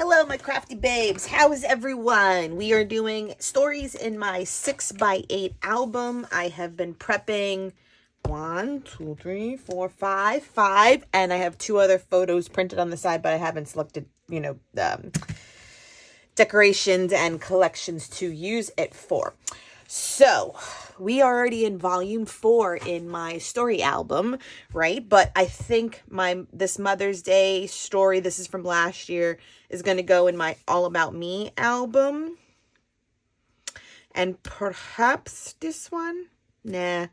Hello, my crafty babes. How is everyone? We are doing stories in my 6x8 album. I have been prepping 1, 2, 3, 4, 5, and I have 2 other photos printed on the side, but I haven't selected, decorations and collections to use it for. So we are already in volume 4 in my story album, right? But I think this Mother's Day story, this is from last year, is going to go in my All About Me album. And perhaps this one? Nah.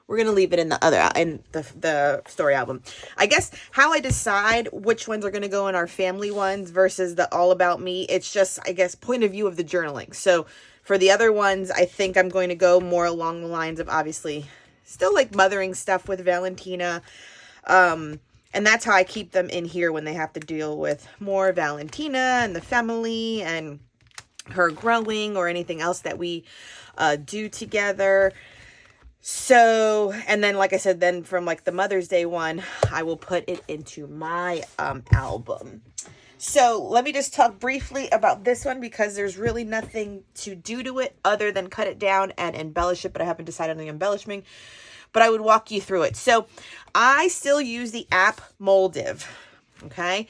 We're going to leave it in the story album. I guess how I decide which ones are going to go in our family ones versus the All About Me, it's just, I guess, point of view of the journaling. So for the other ones, I think I'm going to go more along the lines of obviously still like mothering stuff with Valentina. And that's how I keep them in here when they have to deal with more Valentina and the family and her growing or anything else that we do together. So, and then like I said, then from like the Mother's Day one, I will put it into my album. So let me just talk briefly about this one because there's really nothing to do to it other than cut it down and embellish it, but I haven't decided on the embellishing, but I would walk you through it. So I still use the app Moldiv, okay?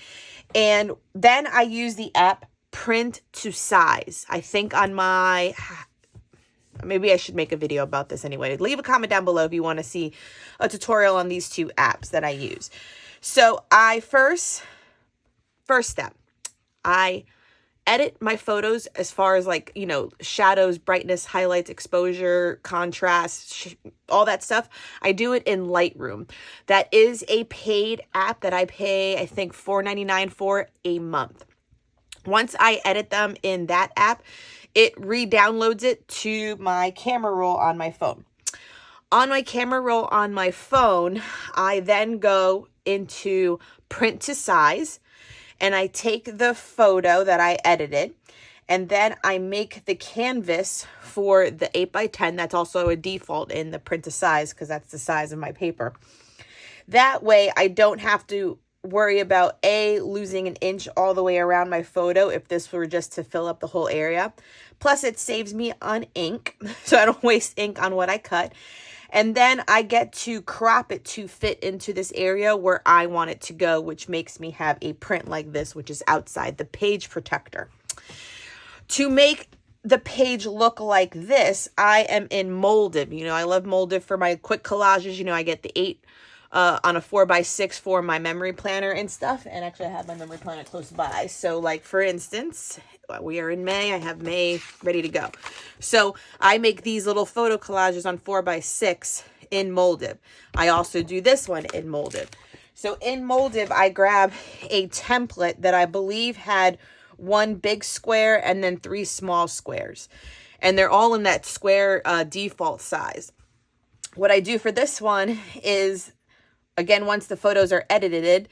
And then I use the app Print to Size. I think on my... Maybe I should make a video about this anyway. Leave a comment down below if you want to see a tutorial on these 2 apps that I use. So I first step, I edit my photos as far as like, shadows, brightness, highlights, exposure, contrast, all that stuff. I do it in Lightroom. That is a paid app that I pay, I think, $4.99 for a month. Once I edit them in that app, it re-downloads it to my camera roll on my phone. On my camera roll on my phone, I then go into Print to Size, and I take the photo that I edited, and then I make the canvas for the 8x10. That's also a default in the Print to Size because that's the size of my paper. That way, I don't have to worry about losing an inch all the way around my photo if this were just to fill up the whole area. Plus it saves me on ink, so I don't waste ink on what I cut. And then I get to crop it to fit into this area where I want it to go, which makes me have a print like this, which is outside the page protector. To make the page look like this, I am in Moldiv. I love Moldiv for my quick collages. I get the 8 on a 4x6 for my memory planner and stuff. And actually I have my memory planner close by. So like for instance, we are in May. I have May ready to go. So I make these little photo collages on 4x6 in Moldiv. I also do this one in Moldiv. So in Moldiv, I grab a template that I believe had 1 big square and then 3 small squares. And they're all in that square default size. What I do for this one is, again, once the photos are edited,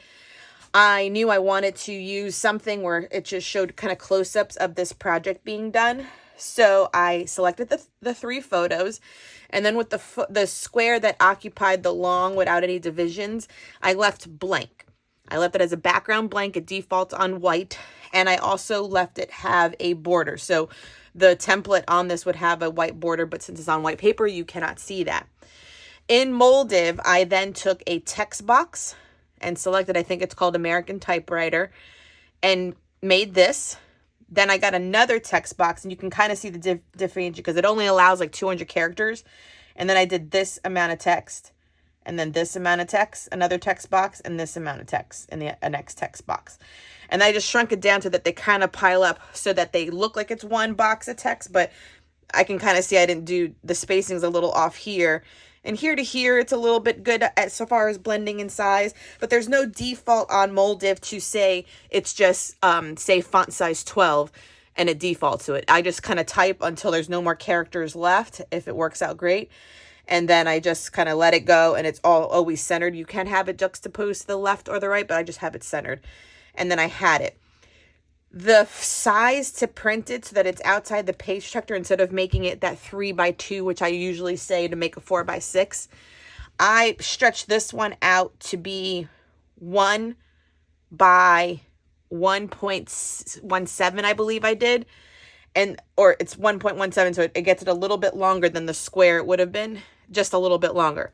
I knew I wanted to use something where it just showed kind of close-ups of this project being done. So I selected the 3 photos, and then with the square that occupied the long without any divisions, I left blank. I left it as a background blank. It defaults on white, and I also left it have a border. So the template on this would have a white border, but since it's on white paper, you cannot see that. In Moldiv, I then took a text box and selected, I think it's called American Typewriter, and made this. Then I got another text box, and you can kind of see the difference because it only allows like 200 characters. And then I did this amount of text, and then this amount of text, another text box, and this amount of text in the next text box. And I just shrunk it down so that they kind of pile up so that they look like it's one box of text, but I can kind of see I didn't do the spacings a little off here. And here to here, it's a little bit good so far as blending in size, but there's no default on Moldiv to say it's just, say, font size 12, and it defaults to it. I just kind of type until there's no more characters left, if it works out great. And then I just kind of let it go, and it's always centered. You can have it juxtaposed to the left or the right, but I just have it centered. And then I had it. The size to print it so that it's outside the page protector, instead of making it that 3x2, which I usually say to make a 4x6, I stretched this one out to be 1 by 1.17, I believe I did. Or it's 1.17, so it gets it a little bit longer than the square it would have been, just a little bit longer.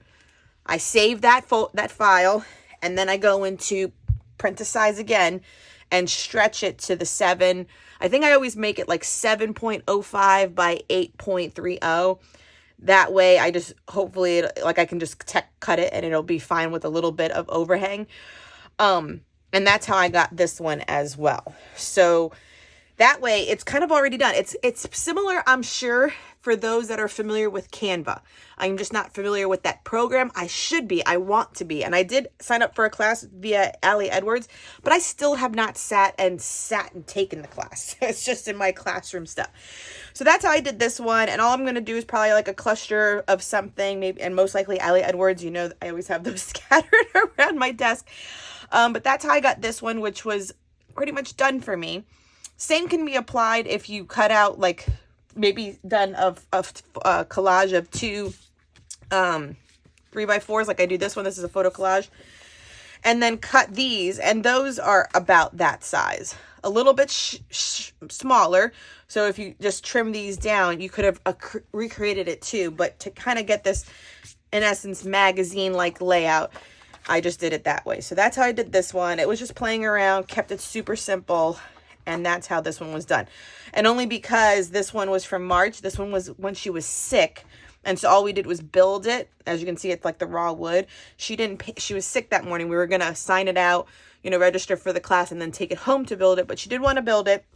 I save that file, and then I go into print to size again and stretch it to the 7. I think I always make it like 7.05 by 8.30. That way I just, hopefully, like I can just cut it and it'll be fine with a little bit of overhang. And that's how I got this one as well. So that way it's kind of already done. It's similar, I'm sure, for those that are familiar with Canva. I'm just not familiar with that program. I should be. I want to be. And I did sign up for a class via Allie Edwards, but I still have not sat and taken the class. It's just in my classroom stuff. So that's how I did this one. And all I'm going to do is probably like a cluster of something, maybe, and most likely Allie Edwards. You know, I always have those scattered around my desk. But that's how I got this one, which was pretty much done for me. Same can be applied if you cut out, like, maybe done a collage of 2 3x4s, like I do this one. This is a photo collage. And then cut these, and those are about that size. A little bit smaller. So if you just trim these down, you could have recreated it too. But to kind of get this, in essence, magazine-like layout, I just did it that way. So that's how I did this one. It was just playing around, kept it super simple. And that's how this one was done. And only because this one was from March. This one was when she was sick. And so all we did was build it. As you can see, it's like the raw wood. She was sick that morning. We were going to sign it out, you know, register for the class and then take it home to build it. But she did want to build it.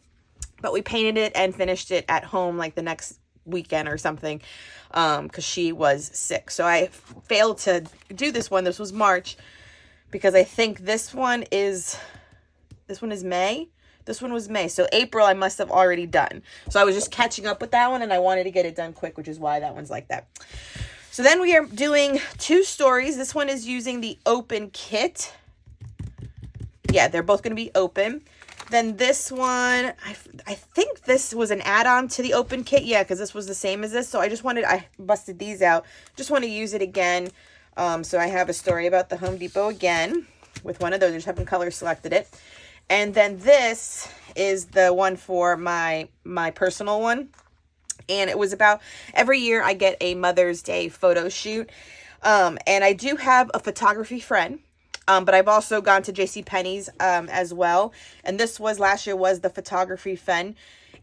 But we painted it and finished it at home like the next weekend or something. Because she was sick. So I failed to do this one. This was March. Because I think this one is May. This one was May. So April I must have already done. So I was just catching up with that one and I wanted to get it done quick, which is why that one's like that. So then we are doing 2 stories. This one is using the open kit. Yeah, they're both going to be open. Then this one, I think this was an add-on to the open kit. Yeah, because this was the same as this. So I busted these out. Just want to use it again. So I have a story about the Home Depot again with one of those. I just haven't color selected it. And then this is the one for my personal one. And it was about, every year I get a Mother's Day photo shoot. And I do have a photography friend. But I've also gone to JCPenney's as well. And this was, last year was the photography friend.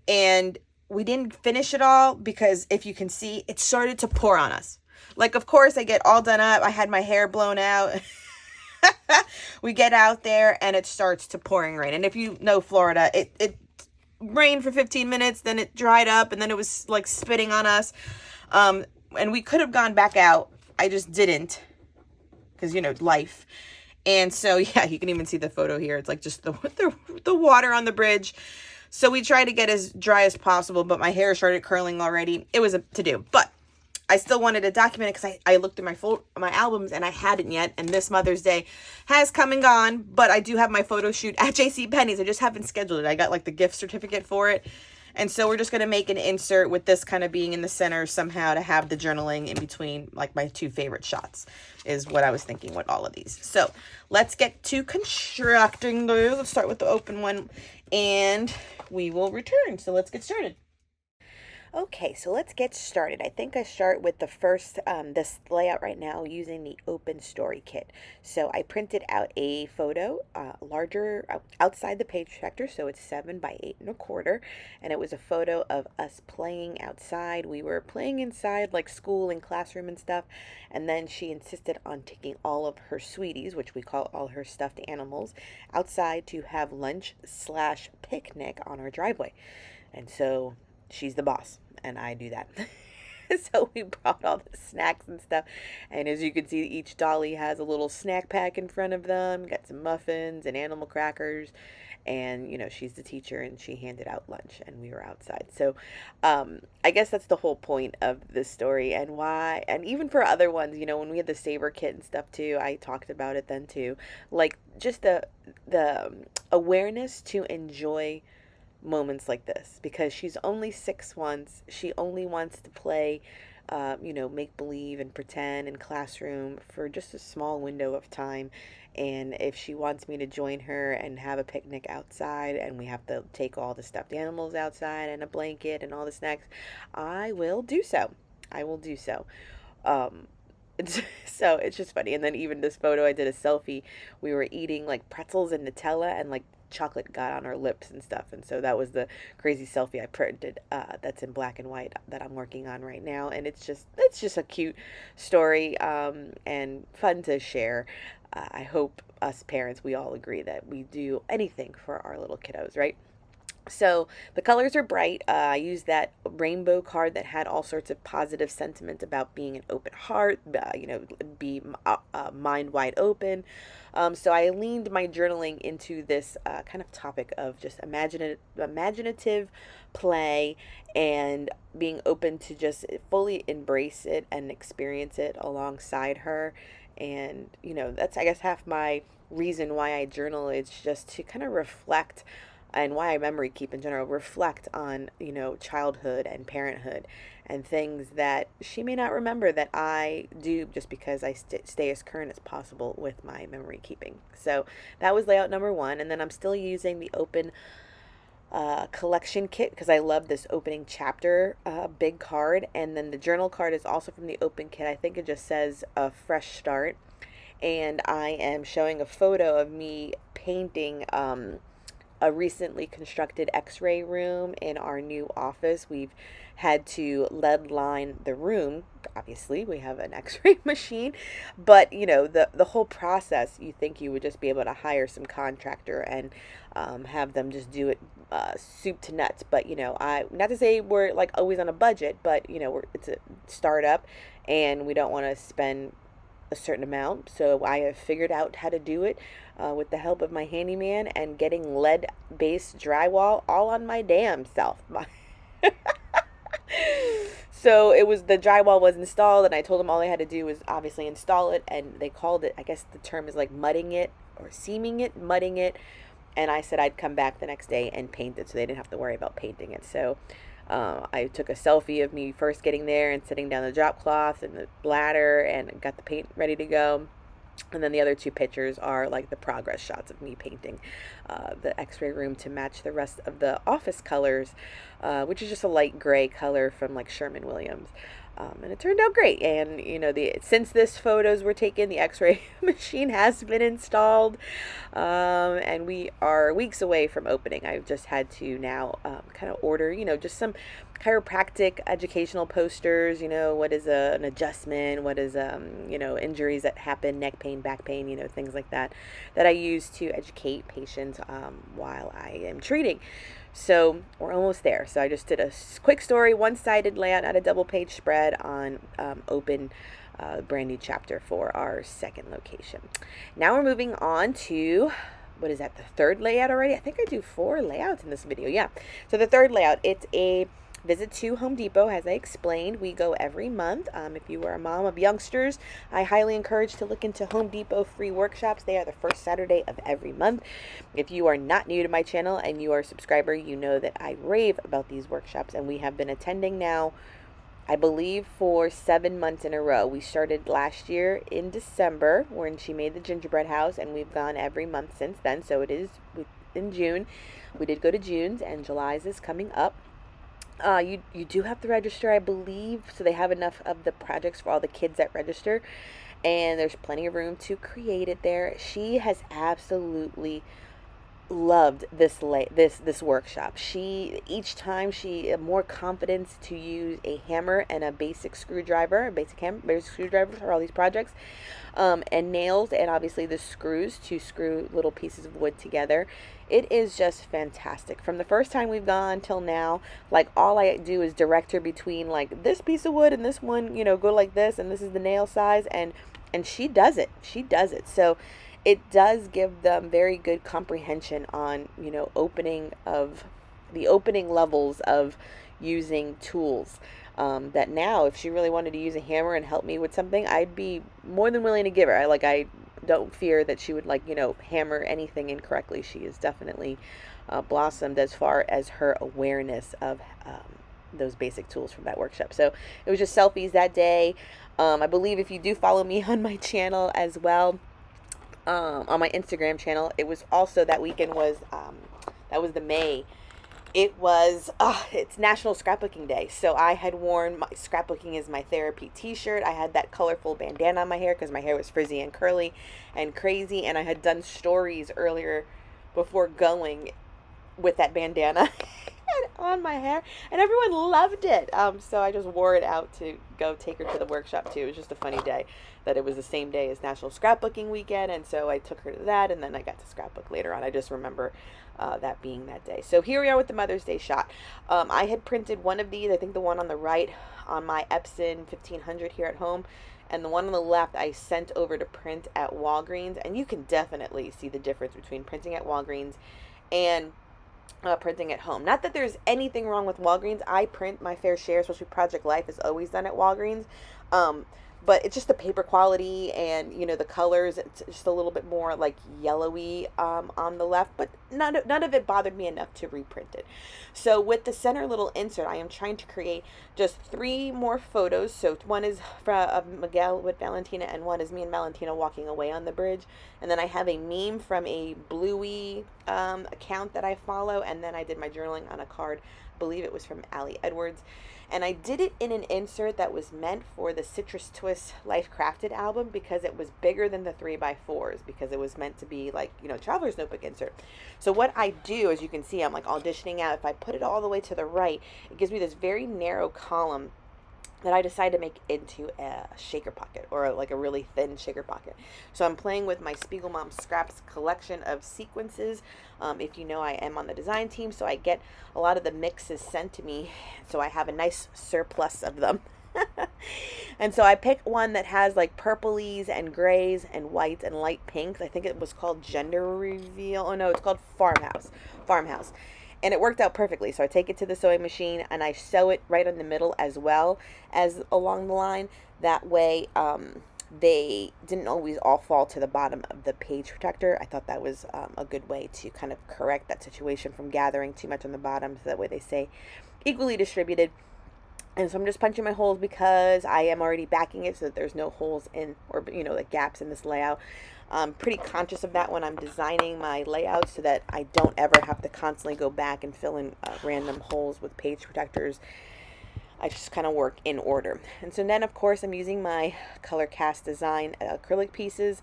And we didn't finish it all because if you can see, it started to pour on us. Like, of course, I get all done up. I had my hair blown out. We get out there and it starts to pouring rain. And if you know Florida, it rained for 15 minutes, then it dried up, and then it was like spitting on us. And we could have gone back out. I just didn't because, you know, life. And so, yeah, you can even see the photo here. It's like just the water on the bridge. So we tried to get as dry as possible, but my hair started curling already. It was a to-do. But I still wanted to document it because I looked through my albums and I hadn't yet. And this Mother's Day has come and gone. But I do have my photo shoot at JCPenney's. I just haven't scheduled it. I got like the gift certificate for it. And so we're just going to make an insert with this kind of being in the center somehow to have the journaling in between, like my 2 favorite shots is what I was thinking with all of these. So let's get to constructing those. Let's start with the open one and we will return. So let's get started. Okay, so let's get started. I think I start with the first, this layout right now using the open story kit. So I printed out a photo, larger outside the page protector, so it's 7 by 8.25, and it was a photo of us playing outside. We were playing inside like school and classroom and stuff, and then she insisted on taking all of her sweeties, which we call all her stuffed animals, outside to have lunch/picnic on our driveway. And so she's the boss. And I do that. So we brought all the snacks and stuff. And as you can see, each dolly has a little snack pack in front of them. Got some muffins and animal crackers. And, you know, she's the teacher and she handed out lunch and we were outside. So I guess that's the whole point of this story and why. And even for other ones, you know, when we had the Saver kit and stuff too, I talked about it then too. Like just the awareness to enjoy moments like this, because she's only 6 once. She only wants to play you know, make believe and pretend in classroom for just a small window of time. And if she wants me to join her and have a picnic outside and we have to take all the stuffed animals outside and a blanket and all the snacks, I will do so. I will do so. Um, so it's just funny. And then even this photo, I did a selfie. We were eating like pretzels and Nutella, and like chocolate got on our lips and stuff. And so that was the crazy selfie I printed. That's in black and white that I'm working on right now. And it's just a cute story, and fun to share. I hope us parents, we all agree that we do anything for our little kiddos, right? So the colors are bright. I used that rainbow card that had all sorts of positive sentiment about being an open heart, you know, be mind wide open. So I leaned my journaling into this kind of topic of just imaginative play and being open to just fully embrace it and experience it alongside her. And, you know, that's, I guess, half my reason why I journal. It's just to kind of reflect, and why I memory keep in general, reflect on, you know, childhood and parenthood and things that she may not remember that I do, just because I stay as current as possible with my memory keeping. So that was layout number one. And then I'm still using the open collection kit because I love this opening chapter big card. And then the journal card is also from the open kit. I think it just says a fresh start. And I am showing a photo of me painting a recently constructed x-ray room in our new office. We've had to lead line the room. Obviously, we have an x-ray machine, but you know, the whole process, you think you would just be able to hire some contractor and have them just do it soup to nuts. But you know, I, not to say we're like always on a budget, but you know, it's a startup and we don't want to spend a certain amount. So I have figured out how to do it with the help of my handyman and getting lead-based drywall all on my damn self. So it was, the drywall was installed, and I told them all they had to do was obviously install it, and they called it, I guess the term is like mudding it or seaming it, mudding it. And I said I'd come back the next day and paint it, so they didn't have to worry about painting it. So I took a selfie of me first getting there and sitting down the drop cloth and the ladder and got the paint ready to go. And then the other two pictures are like the progress shots of me painting the x-ray room to match the rest of the office colors, which is just a light gray color from like Sherman-Williams. And it turned out great. And you know, since this photos were taken, the x-ray machine has been installed, and we are weeks away from opening. I've just had to now kind of order, you know, just some chiropractic educational posters. You know, what is an adjustment, what is you know, injuries that happen, neck pain, back pain, you know, things like that I use to educate patients while I am treating. So we're almost there. So I just did a quick story, one-sided layout, not a double-page spread on open brand new chapter for our second location. Now we're moving on to, what is that, the third layout already? I think I do 4 layouts in this video. Yeah. So the third layout, it's a visit to Home Depot. As I explained, we go every month. If you are a mom of youngsters, I highly encourage to look into Home Depot free workshops. They are the first Saturday of every month. If you are not new to my channel and you are a subscriber, you know that I rave about these workshops, and we have been attending now, I believe, for 7 months in a row. We started last year in December when she made the gingerbread house, and we've gone every month since then. So it is in June. We did go to June's, and July's is coming up. You do have to register, I believe, so they have enough of the projects for all the kids that register, and there's plenty of room to create it there. She has absolutely loved this workshop. Each time she had more confidence to use a hammer and a basic screwdriver, basic screwdriver for all these projects, and nails, and obviously the screws to screw little pieces of wood together. It is just fantastic. From the first time we've gone till now, like, all I do is direct her between like this piece of wood and this one, you know, go like this, and this is the nail size, and she does it. So it does give them very good comprehension on, you know, the opening levels of using tools. That now, if she really wanted to use a hammer and help me with something, I'd be more than willing to give her. I don't fear that she would, like, you know, hammer anything incorrectly. She has definitely blossomed as far as her awareness of those basic tools from that workshop. So it was just selfies that day. I believe if you do follow me on my channel as well, on my Instagram channel, it was also that weekend was that was the May. It was it's National Scrapbooking Day, so I had worn my scrapbooking is my therapy t-shirt. I had that colorful bandana on my hair because my hair was frizzy and curly and crazy, and I had done stories earlier before going with that bandana on my hair, and everyone loved it. So I just wore it out to go take her to the workshop too. It was just a funny day that it was the same day as National Scrapbooking Weekend, and so I took her to that, and then I got to scrapbook later on. I just remember that being that day. So here we are with the Mother's Day shot. I had printed one of these, I think the one on the right, on my Epson 1500 here at home, and the one on the left I sent over to print at Walgreens, and you can definitely see the difference between printing at Walgreens and printing at home. Not that there's anything wrong with Walgreens. I print my fair share, especially Project Life is always done at Walgreens. But it's just the paper quality and, you know, the colors. It's just a little bit more like yellowy on the left, but none of it bothered me enough to reprint it. So with the center little insert, I am trying to create just 3 more photos. So one is of Miguel with Valentina, and one is me and Valentina walking away on the bridge. And then I have a meme from a Bluey account that I follow, and then I did my journaling on a card. I believe it was from Allie Edwards. And I did it in an insert that was meant for the Citrus Twist Life Crafted album because it was bigger than the 3x4s, because it was meant to be like, you know, traveler's notebook insert. So what I do, as you can see, I'm like auditioning out. If I put it all the way to the right, it gives me this very narrow column that I decided to make into a shaker pocket, or like a really thin shaker pocket. So I'm playing with my Spiegelmom Scraps collection of sequences. If you know, I am on the design team, so I get a lot of the mixes sent to me, so I have a nice surplus of them. And so I picked one that has like purplies and grays and whites and light pinks. I think it was called Gender Reveal. Oh no, it's called Farmhouse. And it worked out perfectly. So I take it to the sewing machine and I sew it right in the middle as well as along the line. That way they didn't always all fall to the bottom of the page protector. I thought that was a good way to kind of correct that situation from gathering too much on the bottom, so that way they stay equally distributed. And so I'm just punching my holes because I am already backing it so that there's no holes in, or, you know, like gaps in this layout. I'm pretty conscious of that when I'm designing my layouts, so that I don't ever have to constantly go back and fill in random holes with page protectors. I just kind of work in order. And so then, of course, I'm using my Color Cast Design acrylic pieces.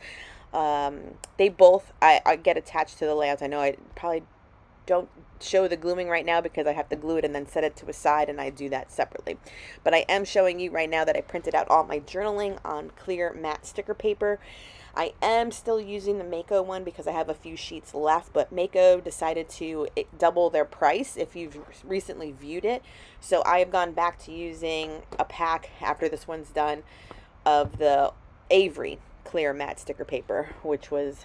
They both, I get attached to the layouts. I know I probably don't show the gluing right now because I have to glue it and then set it to a side, and I do that separately. But I am showing you right now that I printed out all my journaling on clear matte sticker paper. I am still using the MACO one because I have a few sheets left, but MACO decided to double their price if you've recently viewed it. So I have gone back to using a pack after this one's done of the Avery clear matte sticker paper, which was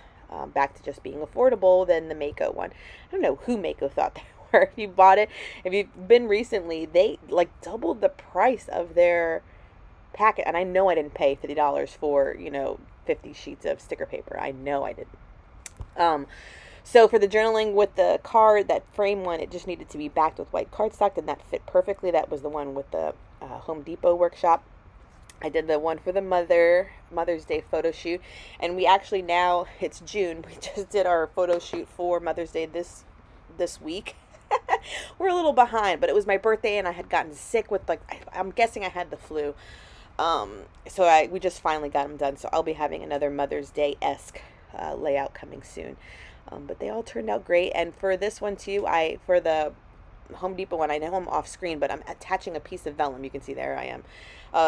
back to just being affordable than the MACO one. I don't know who MACO thought they were. If you bought it, if you've been recently, they like doubled the price of their packet, and I know I didn't pay $50 for, you know, 50 sheets of sticker paper. I know I didn't. So for the journaling with the card, that frame one, it just needed to be backed with white cardstock, and that fit perfectly. That was the one with the Home Depot workshop. I did the one for the Mother's Day photo shoot, and we actually, now it's June, we just did our photo shoot for Mother's Day this week. We're a little behind, but it was my birthday and I had gotten sick with, like, I'm guessing I had the flu. So we just finally got them done. So I'll be having another Mother's Day-esque layout coming soon. But they all turned out great. And for this one too, for the Home Depot one, I know I'm off screen, but I'm attaching a piece of vellum. You can see there I am.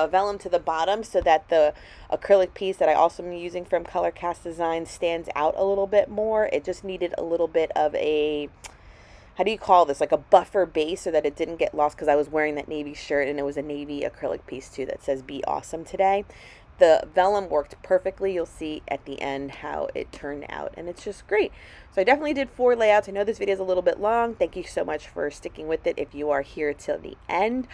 Vellum to the bottom so that the acrylic piece that I also am using from Color Cast Design stands out a little bit more. It just needed a little bit of a, how do you call this, like a buffer base, so that it didn't get lost, because I was wearing that navy shirt and it was a navy acrylic piece too that says "Be Awesome Today." The vellum worked perfectly. You'll see at the end how it turned out, and it's just great. So I definitely did 4 layouts. I know this video is a little bit long. Thank you so much for sticking with it if you are here till the end.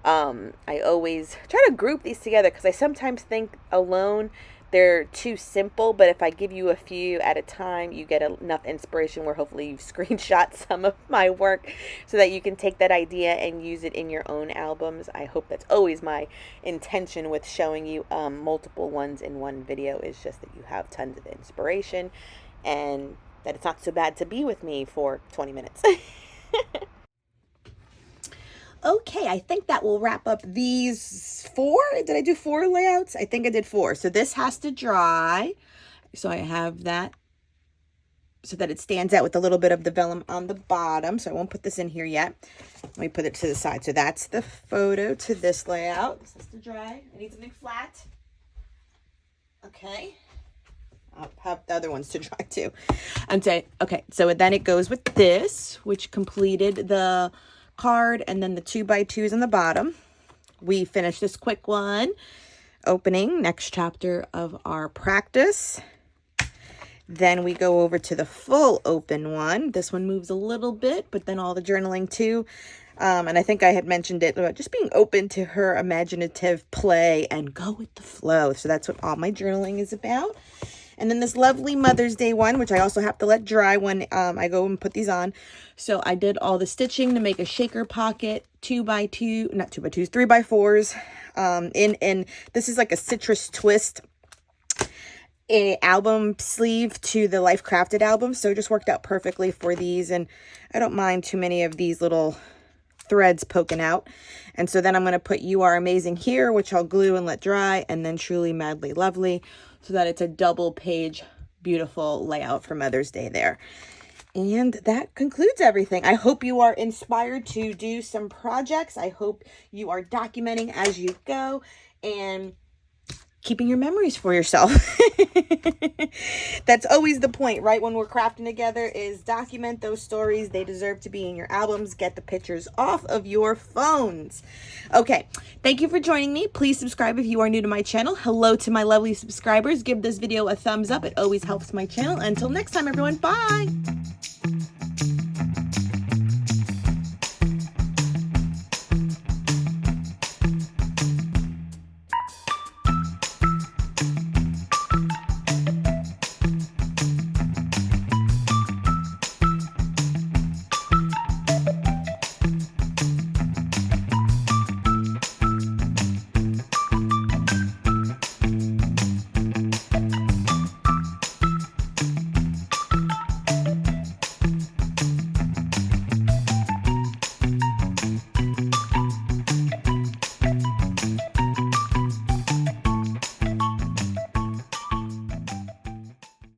I always try to group these together because I sometimes think alone they're too simple, but if I give you a few at a time, you get enough inspiration where hopefully you've screenshot some of my work so that you can take that idea and use it in your own albums. I hope that's always my intention with showing you multiple ones in one video, is just that you have tons of inspiration and that it's not so bad to be with me for 20 minutes. Okay, I think that will wrap up these 4. Did I do 4 layouts? I think I did 4. So this has to dry. So I have that so that it stands out with a little bit of the vellum on the bottom. So I won't put this in here yet. Let me put it to the side. So that's the photo to this layout. This has to dry. I need something flat. Okay. I'll have the other ones to dry too. And say, okay, so then it goes with this, which completed the card, and then the 2x2s on the bottom. We finished this quick one. Opening, next chapter of our practice. Then we go over to the full open one. This one moves a little bit, but then all the journaling too. And I think I had mentioned it about just being open to her imaginative play and go with the flow. So that's what all my journaling is about. And then this lovely Mother's Day one, which I also have to let dry when I go and put these on. So I did all the stitching to make a shaker pocket, 2x2, not 2x2s, 3x4s. In this is like a citrus twist, a album sleeve to the Life Crafted album. So it just worked out perfectly for these. And I don't mind too many of these little threads poking out. And so then I'm going to put You Are Amazing here, which I'll glue and let dry, and then Truly Madly Lovely, so that it's a double page beautiful layout for Mother's Day there. And that concludes everything. I hope you are inspired to do some projects. I hope you are documenting as you go and keeping your memories for yourself. That's always the point, right? When we're crafting together, is document those stories. They deserve to be in your albums. Get the pictures off of your phones. Okay, thank you for joining me. Please subscribe if you are new to my channel. Hello to my lovely subscribers. Give this video a thumbs up. It always helps my channel. Until next time, everyone. Bye.